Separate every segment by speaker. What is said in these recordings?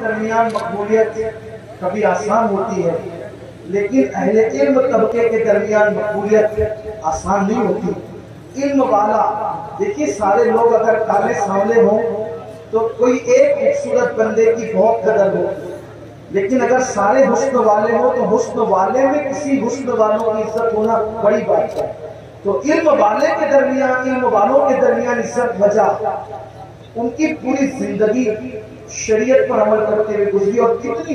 Speaker 1: درمیان مقبولیت کبھی آسان ہوتی ہے، لیکن اہل علم طبقے کے درمیان مقبولیت آسان نہیں ہوتی۔ علم والا، دیکھیے سارے لوگ اگر کالے سانولے ہوں تو کوئی ایک خوبصورت بندے کی بہت قدر ہوتی، لیکن اگر سارے حسن والے ہوں تو حسن والے میں کسی حسن والوں کی عزت ہونا بڑی بات ہے۔ تو علم والے کے درمیان، علم والوں کے درمیان عزت وجہ ان کی پوری زندگی شریعت پر عمل کرتے ہوئے گزری، اور کتنی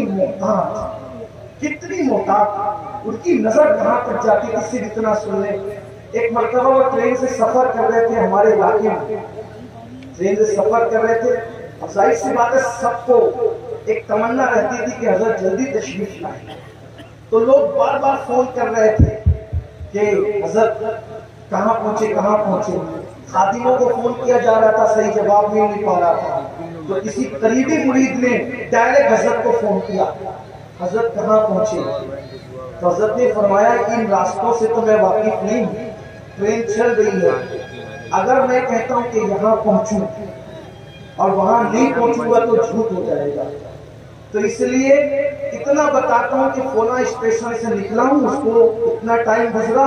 Speaker 1: محتاط، ان کی نظر کہاں تک جاتی تھی، صرف اتنا سن لیں۔ ایک مرتبہ وہ ٹرین سے سفر کر رہے تھے، ہمارے علاقے میں ٹرین سے سفر کر رہے تھے، اور ظاہر سی بات ہے سب کو ایک تمنا رہتی تھی کہ حضرت جلدی تشریف لائیں، تو لوگ بار بار فون کر رہے تھے کہ حضرت کہاں پہنچے۔ خادموں کو فون کیا جا رہا تھا، صحیح جواب نہیں پا رہا تھا، تو کسی قریبی مرید نے ڈائریکٹ حضرت کو فون کیا، حضرت کہاں پہنچے؟ تو حضرت نے فرمایا ان راستوں سے تو میں واقف نہیں ہوں، ٹرین چل رہی ہے، اگر میں کہتا ہوں کہ یہاں پہنچوں اور وہاں نہیں پہنچوں گا تو جھوٹ ہو جائے گا، تو اس لیے اتنا بتاتا ہوں کہ فلاں اسٹیشن سے نکلا ہوں، اس کو اتنا ٹائم گزرا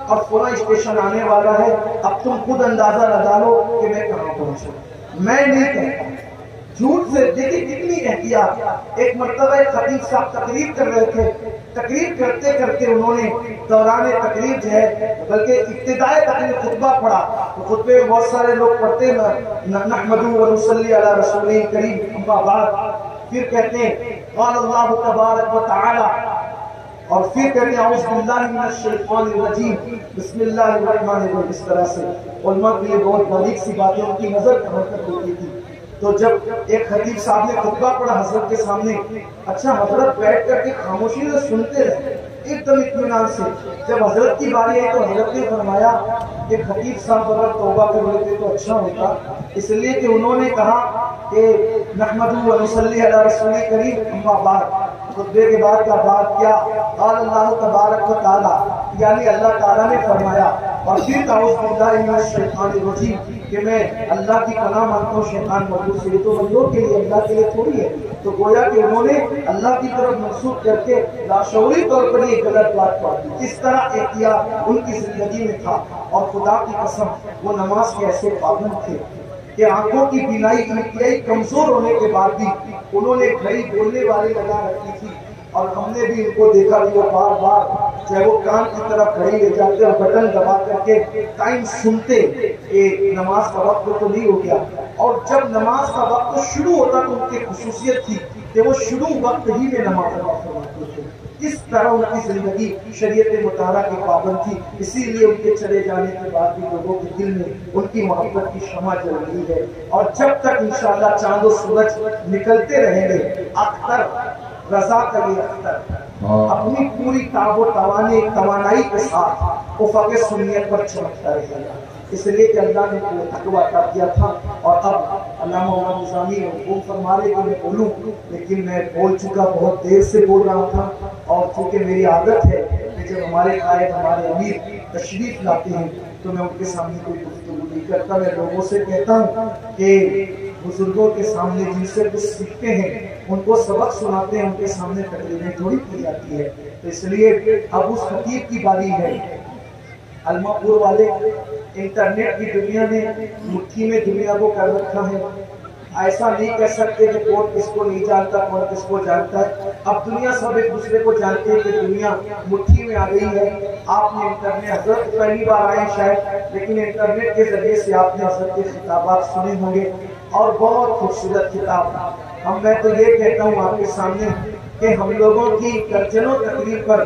Speaker 1: اور فلاں اسٹیشن آنے والا ہے، اب تم خود اندازہ لگا لو کہ میں کہاں پہنچوں۔ میں نہیں کہتا جھوٹ سے، دیکھیں کتنی احتیاط۔ ایک مرتبہ ایک خطیب صاحب تقریر کر رہے تھے، تقریر کرتے کرتے انہوں نے دوران تقریر جو ہے بلکہ ابتدائے تقریر خطبہ پڑھا، تو خطبے میں بہت سارے لوگ پڑھتے ہیں نحمدہ و نصلی علی رسول کریم، اما بعد، پھر کہتے ہیں قال اللہ تبارک و تعالی، اور پھر کہتے ہیں اعوذ باللہ من الشیطان الرجیم بسم اللہ الرحمن الرحیم۔ اس طرح سے علماء کی یہ بہت باریک سی باتیں ان کی نظر کہاں تک ہوتی تھی۔ تو جب ایک خطیب صاحب نے خطبہ پڑھا حضرت کے سامنے، اچھا حضرت بیٹھ کر کے خاموشی سے سنتے رہے ایک دم اطمینان سے، جب حضرت کی باری آئی تو حضرت نے فرمایا کہ خطیب صاحب اگر توبہ کر لیتے تو اچھا ہوتا، اس لیے کہ انہوں نے کہا کہ نحمدہ و نصلی علی رسول کریم، اما بعد، خطبے کے بعد کا بات کیا، قال اللہ تبارک و تعالی، یعنی اللہ تعالیٰ نے فرمایا، اور پھر اعوذ باللہ من الشیطان الرجیم کہ میں اللہ کی پناہ مانگتا ہوں شیطان مردود سے، یہ تو بندوں کے لیے، اللہ کے لیے تھوڑی ہے۔ تو گویا کہ انہوں نے اللہ کی طرف منسوخ کر کے لاشعوری طور پر یہ غلط بات پڑھ دی۔ اس طرح احتیاط ان کی زندگی میں تھا، اور خدا کی قسم وہ نماز کے ایسے پابند تھے کہ آنکھوں کی بینائی انتہائی کمزور ہونے کے بعد بھی انہوں نے گھڑی بولنے والے لگا رکھی تھی، اور ہم نے بھی ان کو دیکھا کہ وہ بار بار چاہے وہ کان کی طرف گھڑی لے جاتے اور بٹن دبا کر کے ٹائم سنتے کہ نماز کا وقت تو نہیں ہو گیا، اور جب نماز کا وقت شروع ہوتا تو ان کی خصوصیت تھی کہ وہ شروع وقت ہی میں نماز ادا کرتے تھے۔ اس طرح ان کی زندگی شریعت مطالعہ کی پابند تھی، اسی لیے ان کے چلے جانے کے بعد بھی لوگوں کے دل میں ان کی محبت کی شمع جل رہی ہے، اور جب تک انشاءاللہ چاند و سورج نکلتے رہیں گے، اختر رضا کا یہ اختر اپنی پوری تاب و توانائی کے ساتھ افق سنیت پر چمکتا رہے گا، اس لیے کہ اللہ نے وہ تقویٰ عطا کیا تھا۔ اور اب علامہ مولانا نظامی حکم فرما رہے کہ میں بولوں، لیکن میں بول چکا، بہت دیر سے بول رہا تھا، اور چونکہ میری عادت ہے کہ جب ہمارے قائد، ہمارے امیر تشریف لاتے ہیں تو میں ان کے سامنے کوئی گفتگو نہیں کرتا، میں لوگوں سے کہتا ہوں کہ بزرگوں کے سامنے جن سے کچھ سیکھتے ہیں ان کو سبق سناتے ہیں، ان کے سامنے تقریریں تھوڑی کی جاتی ہے۔ تو اس لیے اب اس خطیب کی باری ہے۔ علماء پور والے انٹرنیٹ کی دنیا نے مٹھی میں دنیا کو کر رکھا ہے، ایسا نہیں کہہ سکتے کہ کون کس کو نہیں جانتا، کون کس کو جانتا ہے، اب دنیا سب ایک دوسرے کو جانتے ہیں کہ دنیا مٹھی میں آ گئی ہے۔ آپ نے انٹرنیٹ، حضرت پہلی بار آئے شاید، لیکن انٹرنیٹ کے ذریعے سے آپ نے حضرت کے خطابات سنے ہوں گے، اور بہت خوبصورت خطاب۔ میں تو یہ کہتا ہوں آپ کے سامنے کہ ہم لوگوں کی درجنوں تقریر پر